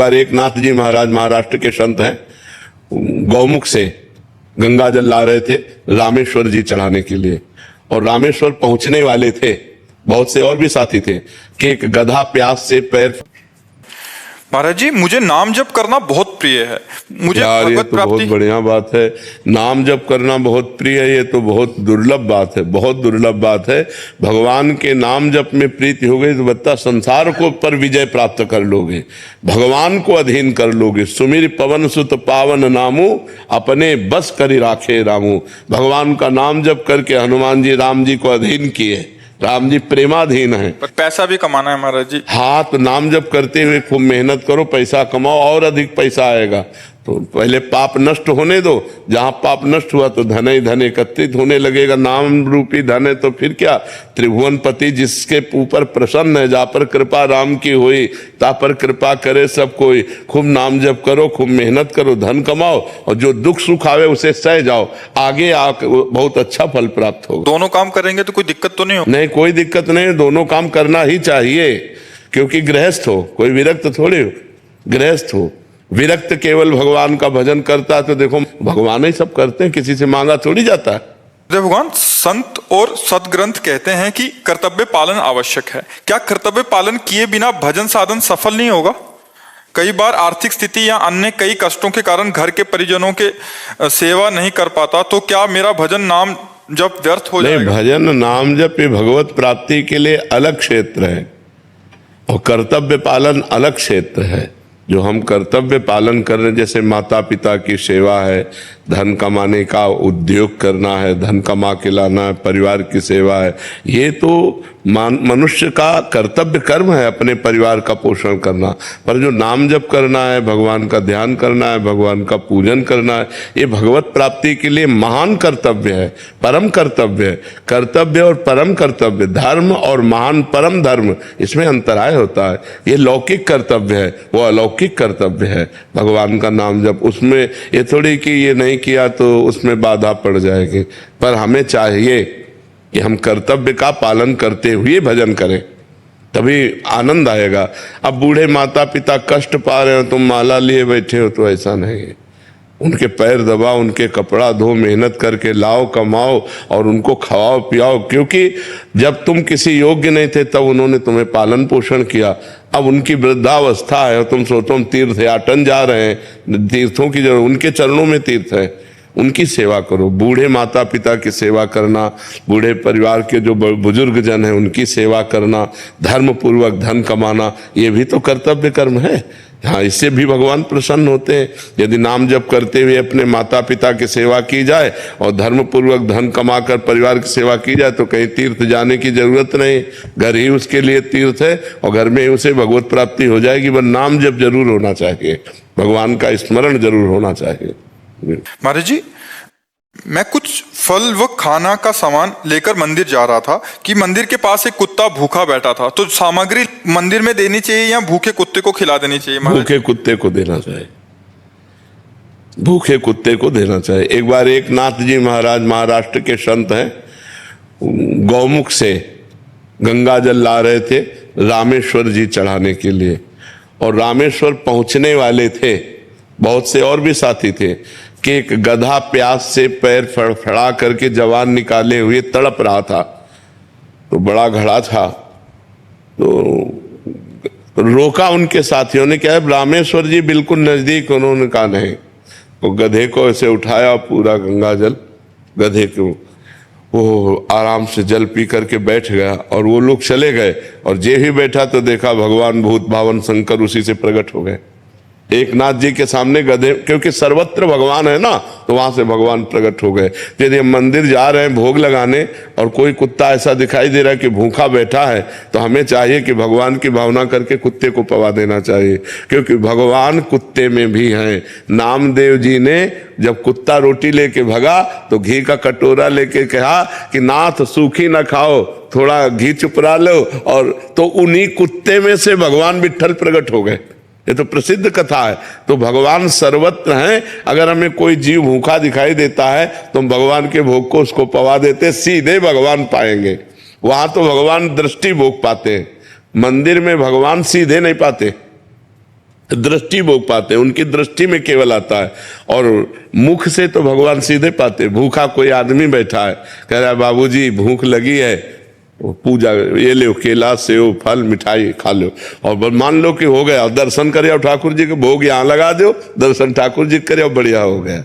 पर एक नाथ जी महाराज महाराष्ट्र के संत हैं, गौमुख से गंगा जल ला रहे थे रामेश्वर जी चढ़ाने के लिए, और रामेश्वर पहुंचने वाले थे, बहुत से और भी साथी थे कि एक गधा प्यास से पैर। महाराज जी, मुझे नाम जप करना बहुत प्रिय है। मुझे यार ये भगवत तो बहुत प्राप्ति। बढ़िया बात है। नाम जप करना बहुत प्रिय है, ये तो बहुत दुर्लभ बात है, बहुत दुर्लभ बात है। भगवान के नाम जप में प्रीति हो गई तो बता संसार को पर विजय प्राप्त कर लोगे, भगवान को अधीन कर लोगे। सुमिर पवन सुत पावन नामू, अपने बस करी राखे रामू। भगवान का नाम जप करके हनुमान जी राम जी को अधीन किए, राम जी प्रेमाधीन है। पर पैसा भी कमाना है महाराज जी। हाँ, तो नाम जप करते हुए खूब मेहनत करो, पैसा कमाओ और अधिक पैसा आएगा। तो पहले पाप नष्ट होने दो, जहां पाप नष्ट हुआ तो धन ही धन एकत्रित होने लगेगा। नाम रूपी धन है तो फिर क्या, त्रिभुवन पति जिसके ऊपर प्रसन्न है, जा पर कृपा राम की हुई ता पर कृपा करे सब कोई। खूब नाम जप करो, खूब मेहनत करो, धन कमाओ, और जो दुख सुख आवे उसे सह जाओ, आगे बहुत अच्छा फल प्राप्त होगा। दोनों काम करेंगे तो कोई दिक्कत तो नहीं हो? नहीं, कोई दिक्कत नहीं, दोनों काम करना ही चाहिए, क्योंकि गृहस्थ हो, कोई विरक्त थोड़ी हो, गृहस्थ हो। विरक्त केवल भगवान का भजन करता है तो देखो भगवान ही सब करते हैं, किसी से मांगा थोड़ी जाता है। जय भगवान, संत और सदग्रंथ कहते हैं कि कर्तव्य पालन आवश्यक है। क्या कर्तव्य पालन किए बिना भजन साधन सफल नहीं होगा? कई बार आर्थिक स्थिति या अन्य कई कष्टों के कारण घर के परिजनों के सेवा नहीं कर पाता, तो क्या मेरा भजन नाम जब व्यर्थ हो जाएगा? नहीं, भजन नाम जप ये भगवत प्राप्ति के लिए अलग क्षेत्र है, और कर्तव्य पालन अलग क्षेत्र है। जो हम कर्तव्य पालन कर रहे हैं, जैसे माता पिता की सेवा है, धन कमाने का उद्योग करना है, धन कमा के लाना है, परिवार की सेवा है, ये तो मनुष्य का कर्तव्य कर्म है, अपने परिवार का पोषण करना। पर जो नाम जप करना है, भगवान का ध्यान करना है, भगवान का पूजन करना है, ये भगवत प्राप्ति के लिए महान कर्तव्य है, परम कर्तव्य है। कर्तव्य और परम कर्तव्य, धर्म और महान परम धर्म, इसमें अंतराय होता है। ये लौकिक कर्तव्य है, वो अलौकिक कर्तव्य है। भगवान का नाम जप, उसमें ये थोड़ी कि ये नहीं किया तो उसमें बाधा पड़ जाएगी। पर हमें चाहिए कि हम कर्तव्य का पालन करते हुए भजन करें, तभी आनंद आएगा। अब बूढ़े माता पिता कष्ट पा रहे हो, तुम माला लिए बैठे हो, तो ऐसा नहीं है। उनके पैर दबाओ, उनके कपड़ा धो, मेहनत करके लाओ, कमाओ और उनको खवाओ पियाओ, क्योंकि जब तुम किसी योग्य नहीं थे तब उन्होंने तुम्हें पालन पोषण किया। अब उनकी वृद्धावस्था है और तुम सोचो हम तीर्थयाटन जा रहे हैं, तीर्थों की जरूरत, उनके चरणों में तीर्थ है, उनकी सेवा करो। बूढ़े माता पिता की सेवा करना, बूढ़े परिवार के जो बुजुर्ग जन हैं उनकी सेवा करना, धर्म पूर्वक धन कमाना, ये भी तो कर्तव्य कर्म है। हाँ, इससे भी भगवान प्रसन्न होते हैं। यदि नाम जप करते हुए अपने माता पिता की सेवा की जाए और धर्म पूर्वक धन कमाकर परिवार की सेवा की जाए तो कहीं तीर्थ जाने की जरूरत नहीं, घर ही उसके लिए तीर्थ है और घर में ही उसे भगवत प्राप्ति हो जाएगी। पर नाम जप जरूर होना चाहिए, भगवान का स्मरण जरूर होना चाहिए। महाराज जी, मैं कुछ फल व खाना का सामान लेकर मंदिर जा रहा था कि मंदिर के पास एक कुत्ता भूखा बैठा था, तो सामग्री मंदिर में देनी चाहिए या भूखे कुत्ते को खिला देनी चाहिए? भूखे कुत्ते को देना चाहिए, भूखे कुत्ते को देना चाहिए। एक बार एक नाथ जी महाराज महाराष्ट्र के संत हैं, गौमुख से गंगा जल ला रहे थे रामेश्वर जी चढ़ाने के लिए, और रामेश्वर पहुंचने वाले थे, बहुत से और भी साथी थे कि एक गधा प्यास से पैर फड़फड़ा करके जवान निकाले हुए तड़प रहा था। तो बड़ा घड़ा था, तो रोका उनके साथियों ने, क्या रामेश्वर जी बिल्कुल नजदीक। उन्होंने कहा नहीं। तो गधे को ऐसे उठाया, पूरा गंगा जल गधे को, वो आराम से जल पी करके बैठ गया और वो लोग चले गए। और जे ही बैठा तो देखा भगवान भूत भावन शंकर उसी से प्रकट हो गए। एक नाथ जी के सामने गधे, क्योंकि सर्वत्र भगवान है ना, तो वहां से भगवान प्रकट हो गए। यदि हम मंदिर जा रहे हैं भोग लगाने और कोई कुत्ता ऐसा दिखाई दे रहा है कि भूखा बैठा है, तो हमें चाहिए कि भगवान की भावना करके कुत्ते को पवा देना चाहिए, क्योंकि भगवान कुत्ते में भी हैं। नामदेव जी ने जब कुत्ता रोटी लेके भगा तो घी का कटोरा लेके कहा कि नाथ सूखी ना खाओ, थोड़ा घी चुपरा लो, और तो उन्हीं कुत्ते में से भगवान विट्ठल प्रकट हो गए। ये तो प्रसिद्ध कथा है। तो भगवान सर्वत्र हैं। अगर हमें कोई जीव भूखा दिखाई देता है तो हम भगवान के भोग को उसको पवा देते, सीधे भगवान पाएंगे। वहां तो भगवान दृष्टि भोग पाते हैं, मंदिर में भगवान सीधे नहीं पाते। दृष्टि भोग पाते हैं, उनकी दृष्टि में केवल आता है। और मुख से तो भगवान सीधे पाते। भूखा कोई आदमी बैठा है, कह रहा है बाबूजी भूख लगी है, वो पूजा ये लो, केला सेव फल मिठाई खा लो। और मान लो कि हो गया, दर्शन करे और ठाकुर जी के भोग यहाँ लगा दो, दर्शन ठाकुर जी करे और बढ़िया हो गया।